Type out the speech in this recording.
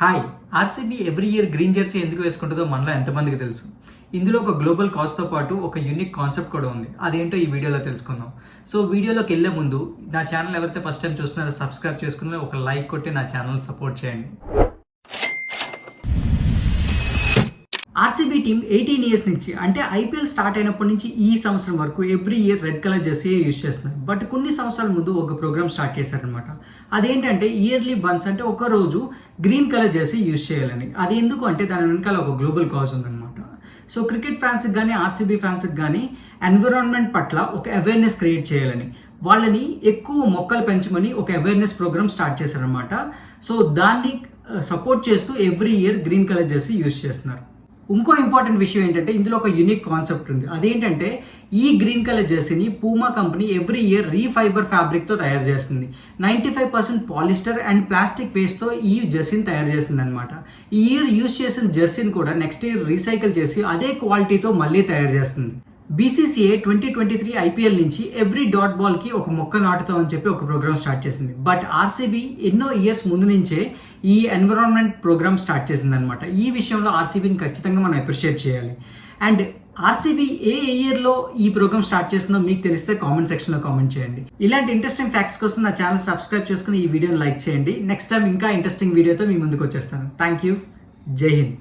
Hi. RCB every year green Jersey ఎందుకు వేసుకుంటుందో మనలో ఎంతమందికి తెలుసు? ఇందులో ఒక గ్లోబల్ కాజ్‌తో పాటు ఒక యూనిక్ కాన్సెప్ట్ కూడా ఉంది. అదేంటో ఈ వీడియోలో తెలుసుకుందాం. సో వీడియోలోకి వెళ్ళే ముందు నా ఛానల్ ఎవరైతే ఫస్ట్ టైం చూస్తున్నారో సబ్స్క్రైబ్ చేసుకుని ఒక లైక్ కొట్టి నా ఛానల్ సపోర్ట్ చేయండి. ఆర్సీబీ టీమ్ 18 ఇయర్స్ నుంచి అంటే ఐపీఎల్ స్టార్ట్ అయినప్పటి నుంచి ఈ సంవత్సరం వరకు every year red colour Jersey use చేస్తున్నారు. బట్ కొన్ని సంవత్సరాల ముందు ఒక ప్రోగ్రామ్ స్టార్ట్ చేశారనమాట. అదేంటంటే ఇయర్లీ వన్స్ అంటే ఒక రోజు గ్రీన్ కలర్ జెర్సీ యూజ్ చేయాలని. అది ఎందుకు అంటే దాని వెనకాల ఒక గ్లోబల్ కాజ్ ఉందన్నమాట. సో క్రికెట్ ఫ్యాన్స్కి కానీ ఆర్సీబీ ఫ్యాన్స్కి కానీ ఎన్విరాన్మెంట్ పట్ల ఒక అవేర్నెస్ క్రియేట్ చేయాలని, వాళ్ళని ఎక్కువ మొక్కలు పెంచమని ఒక అవేర్నెస్ ప్రోగ్రామ్ స్టార్ట్ చేశారనమాట. సో దాన్ని సపోర్ట్ చేస్తూ every year green colour Jersey use చేస్తున్నారు. ఇంకో ఇంపార్టెంట్ విషయం ఏంటంటే ఇందులో ఒక యూనిక్ కాన్సెప్ట్ ఉంది. అదేంటంటే ఈ గ్రీన్ కలర్ జెర్సీని Puma company every year refibre ఫ్యాబ్రిక్తో తయారు చేస్తుంది. 95% పాలిస్టర్ అండ్ ప్లాస్టిక్ వేస్ట్తో ఈ జెర్సీని తయారు చేస్తుంది అనమాట. ఈ ఇయర్ యూజ్ చేసిన జెర్సీని కూడా నెక్స్ట్ ఇయర్ రీసైకిల్ చేసి అదే క్వాలిటీతో మళ్ళీ తయారు చేస్తుంది. బీసీసీఐ 2023 ఐపీఎల్ నుంచి ఎవ్రీ డాట్ బాల్కి ఒక మొక్క నాటుతామని చెప్పి ఒక ప్రోగ్రామ్ స్టార్ట్ చేసింది. బట్ ఆర్సీబీ ఎన్నో ఇయర్స్ ముందు నుంచే ఈ ఎన్విరాన్మెంట్ ప్రోగ్రామ్ స్టార్ట్ చేసింది అనమాట. ఈ విషయంలో ఆర్సీబీని ఖచ్చితంగా మనం అప్రిషియేట్ చేయాలి. అండ్ ఆర్సీబీ ఏ ఇయర్లో ఈ ప్రోగ్రామ్ స్టార్ట్ చేసిందో మీకు తెలిస్తే కామెంట్ సెక్షన్లో కామెంట్ చేయండి. ఇలాంటి ఇంట్రెస్టింగ్ ఫ్యాక్ట్స్ కోసం నా ఛానల్ సబ్స్క్రైబ్ చేసుకుని ఈ వీడియోని లైక్ చేయండి. నెక్స్ట్ టైం ఇంకా ఇంట్రెస్టింగ్ వీడియోతో మీ ముందుకు వచ్చేస్తాను. Thank you. జై హింద్.